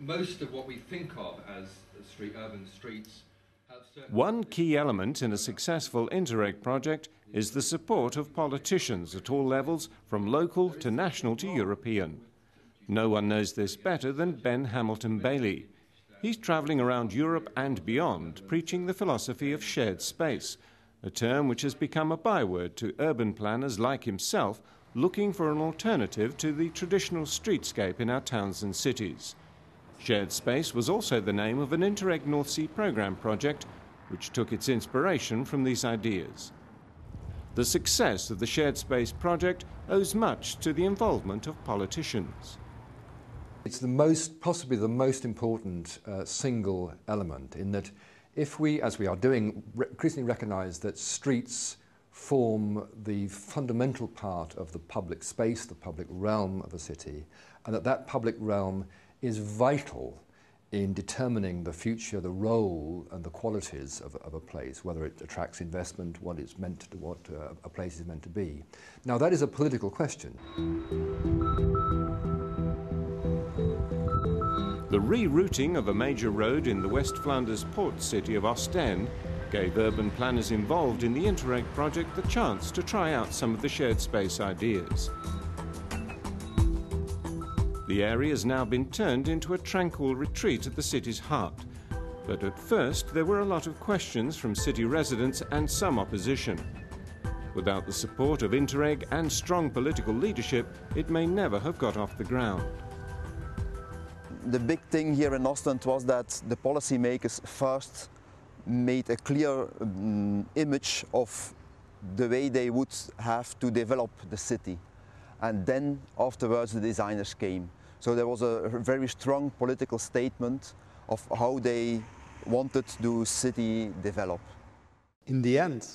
most of what we think of as urban streets have certain... One key element in a successful Interreg project is the support of politicians at all levels, from local to national to European. No one knows this better than Ben Hamilton-Bailey. He's travelling around Europe and beyond, preaching the philosophy of shared space, a term which has become a byword to urban planners like himself, looking for an alternative to the traditional streetscape in our towns and cities. Shared Space was also the name of an Interreg North Sea programme project which took its inspiration from these ideas. The success of the Shared Space project owes much to the involvement of politicians. It's possibly the most important single element, in that if we, as we are doing, increasingly recognise that streets form the fundamental part of the public space, the public realm of a city, and that public realm is vital in determining the future, the role and the qualities of a place, whether it attracts investment, what a place is meant to be. Now, that is a political question. The rerouting of a major road in the West Flanders port city of Ostend gave urban planners involved in the Interreg project the chance to try out some of the shared space ideas. The area has now been turned into a tranquil retreat at the city's heart. But at first there were a lot of questions from city residents and some opposition. Without the support of Interreg and strong political leadership, it may never have got off the ground. The big thing here in Ostend was that the policymakers first made a clear image of the way they would have to develop the city. And then afterwards the designers came. So there was a very strong political statement of how they wanted the city develop. In the end,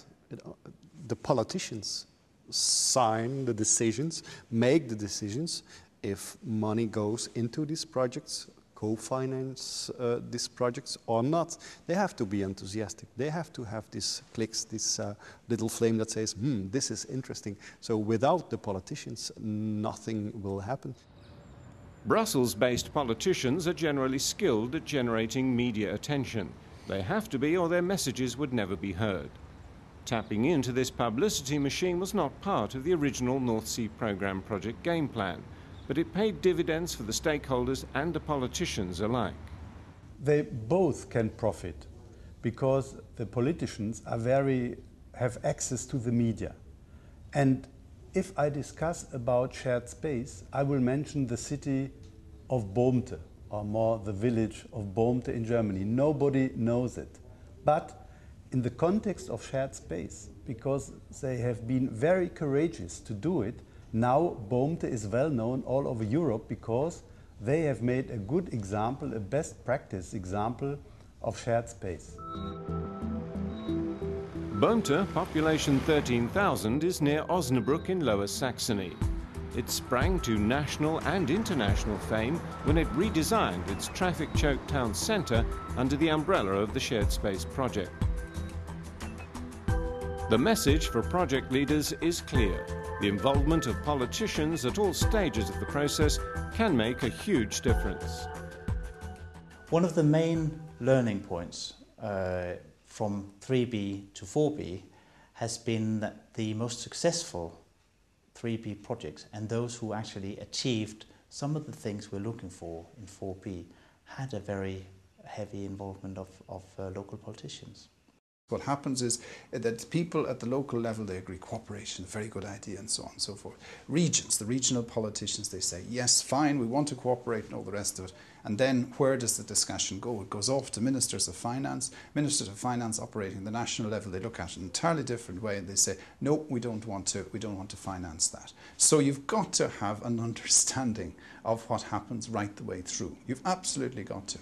the politicians sign the decisions, make the decisions. If money goes into these projects, co-finance these projects or not, they have to be enthusiastic. They have to have these clicks, this little flame that says, this is interesting. So without the politicians, nothing will happen. Brussels-based politicians are generally skilled at generating media attention. They have to be, or their messages would never be heard. Tapping into this publicity machine was not part of the original North Sea Programme project game plan, but it paid dividends for the stakeholders and the politicians alike. They both can profit because the politicians have access to the media. And if I discuss about shared space, I will mention the city of Boomte, or more the village of Boomte in Germany. Nobody knows it. But in the context of shared space, because they have been very courageous to do it, now Boomte is well known all over Europe because they have made a good example, a best practice example of shared space. Boomte, population 13,000, is near Osnabrück in Lower Saxony. It sprang to national and international fame when it redesigned its traffic-choked town centre under the umbrella of the Shared Space project. The message for project leaders is clear. The involvement of politicians at all stages of the process can make a huge difference. One of the main learning points from 3B to 4B has been that the most successful 3B projects and those who actually achieved some of the things we're looking for in 4B had a very heavy involvement of local politicians. What happens is that people at the local level, they agree cooperation, very good idea, and so on and so forth. Regions, the regional politicians, they say, yes, fine, we want to cooperate and all the rest of it. And then where does the discussion go? It goes off to ministers of finance. Ministers of finance operating at the national level, they look at it in an entirely different way and they say, no, we don't want to finance that. So you've got to have an understanding of what happens right the way through. You've absolutely got to.